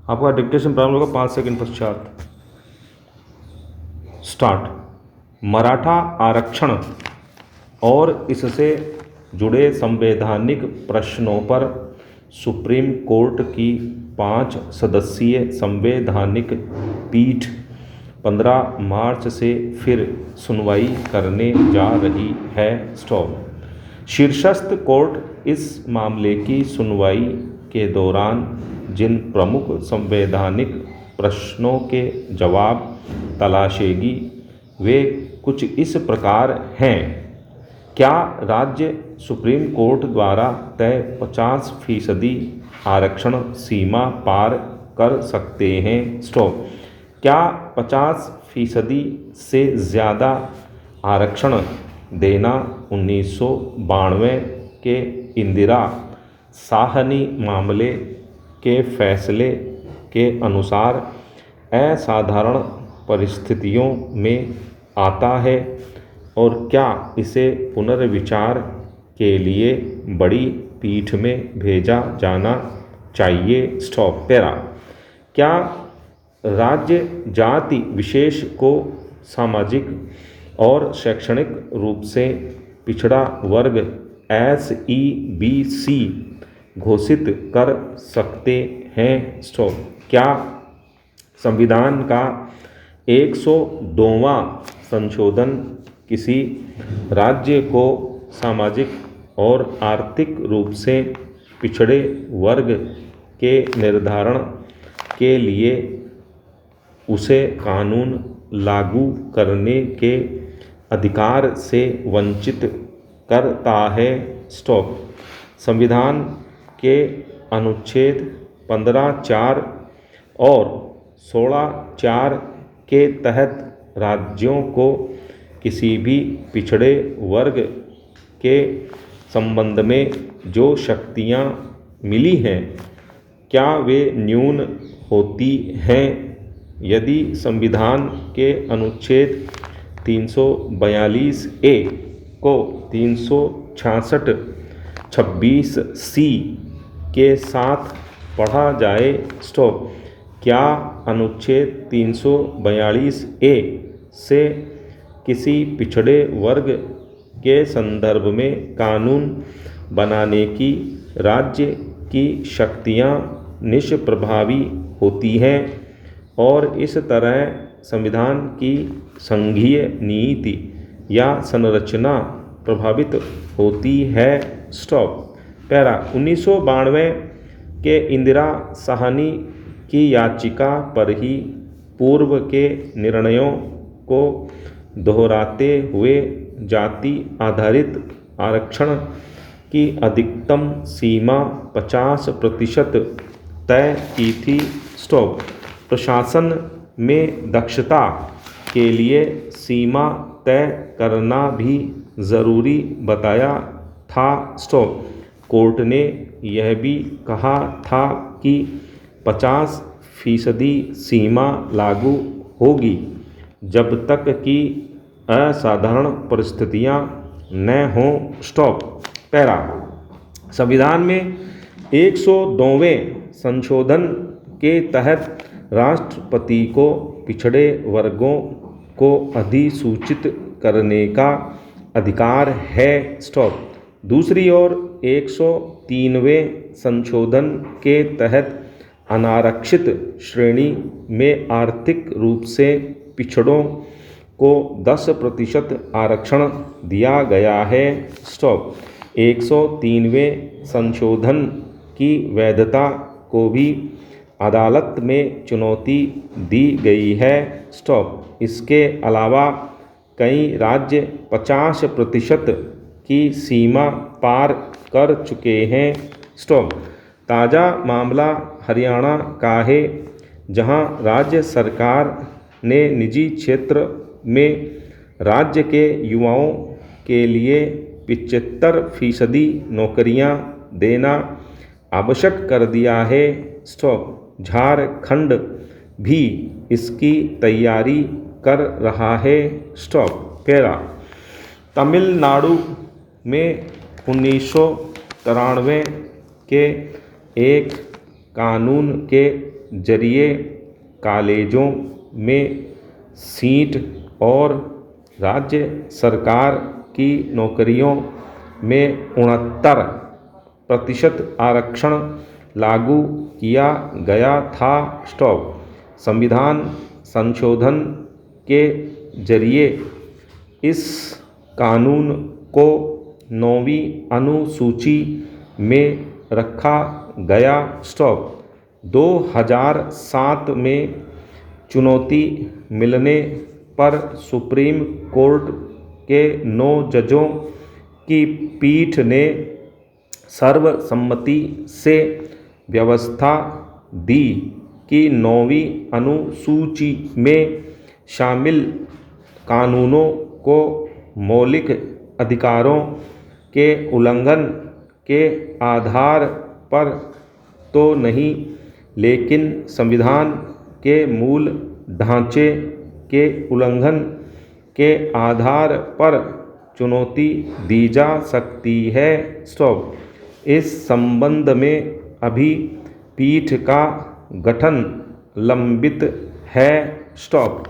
आपका डिक्टेशन प्रारंभ होगा 5 सेकंड पश्चात। स्टार्ट। मराठा आरक्षण और इससे जुड़े संवैधानिक प्रश्नों पर सुप्रीम कोर्ट की 5 सदस्यीय संवैधानिक पीठ 15 मार्च से फिर सुनवाई करने जा रही है। स्टॉप। शीर्षस्थ कोर्ट इस मामले की सुनवाई के दौरान जिन प्रमुख संवैधानिक प्रश्नों के जवाब तलाशेगी वे कुछ इस प्रकार हैं। क्या राज्य सुप्रीम कोर्ट द्वारा तय 50% आरक्षण सीमा पार कर सकते हैं? स्टॉप। क्या 50% से ज़्यादा आरक्षण देना 1992 के इंदिरा साहनी मामले के फैसले के अनुसार असाधारण परिस्थितियों में आता है और क्या इसे पुनर्विचार के लिए बड़ी पीठ में भेजा जाना चाहिए? स्टॉप। पैरा। क्या राज्य जाति विशेष को सामाजिक और शैक्षणिक रूप से पिछड़ा वर्ग SEBC घोषित कर सकते हैं? स्टॉप। क्या संविधान का 102वां संशोधन किसी राज्य को सामाजिक और आर्थिक रूप से पिछड़े वर्ग के निर्धारण के लिए उसे कानून लागू करने के अधिकार से वंचित करता है? स्टॉप। संविधान के अनुच्छेद 15(4) और 16(4) के तहत राज्यों को किसी भी पिछड़े वर्ग के संबंध में जो शक्तियाँ मिली हैं क्या वे न्यून होती हैं? यदि संविधान के अनुच्छेद 342A को 366(26)C के साथ पढ़ा जाए? स्टॉप। क्या अनुच्छेद 342A से किसी पिछड़े वर्ग के संदर्भ में कानून बनाने की राज्य की शक्तियाँ निष्प्रभावी होती हैं और इस तरह संविधान की संघीय नीति या संरचना प्रभावित होती है? स्टॉप। पैरा। 1992 के इंदिरा साहनी की याचिका पर ही पूर्व के निर्णयों को दोहराते हुए जाति आधारित आरक्षण की अधिकतम सीमा 50% तय की थी। स्टॉप। प्रशासन में दक्षता के लिए सीमा तय करना भी ज़रूरी बताया था। स्टॉप। कोर्ट ने यह भी कहा था कि 50% सीमा लागू होगी जब तक कि असाधारण परिस्थितियां न हों। स्टॉप। पैरा। संविधान में 102वें संशोधन के तहत राष्ट्रपति को पिछड़े वर्गों को अधिसूचित करने का अधिकार है। स्टॉप। दूसरी ओर 103वें संशोधन के तहत अनारक्षित श्रेणी में आर्थिक रूप से पिछड़ों को 10% आरक्षण दिया गया है। स्टॉप। 103वें संशोधन की वैधता को भी अदालत में चुनौती दी गई है। स्टॉप। इसके अलावा कई राज्य 50% की सीमा पार कर चुके हैं। स्टॉप। ताज़ा मामला हरियाणा का है जहां राज्य सरकार ने निजी क्षेत्र में राज्य के युवाओं के लिए 75% नौकरियां देना आवश्यक कर दिया है। स्टॉप। झारखंड भी इसकी तैयारी कर रहा है। स्टॉप। पैरा। तमिलनाडु में 1993 के एक कानून के जरिए कॉलेजों में सीट और राज्य सरकार की नौकरियों में 69% आरक्षण लागू किया गया था। स्टॉप। संविधान संशोधन के जरिए इस कानून को 9वीं अनुसूची में रखा गया। स्टॉप। 2007 में चुनौती मिलने पर सुप्रीम कोर्ट के 9 जजों की पीठ ने सर्वसम्मति से व्यवस्था दी कि 9वीं अनुसूची में शामिल कानूनों को मौलिक अधिकारों के उल्लंघन के आधार पर तो नहीं, लेकिन संविधान के मूल ढांचे के उल्लंघन के आधार पर चुनौती दी जा सकती है। स्टॉप। इस संबंध में अभी पीठ का गठन लंबित है। स्टॉप।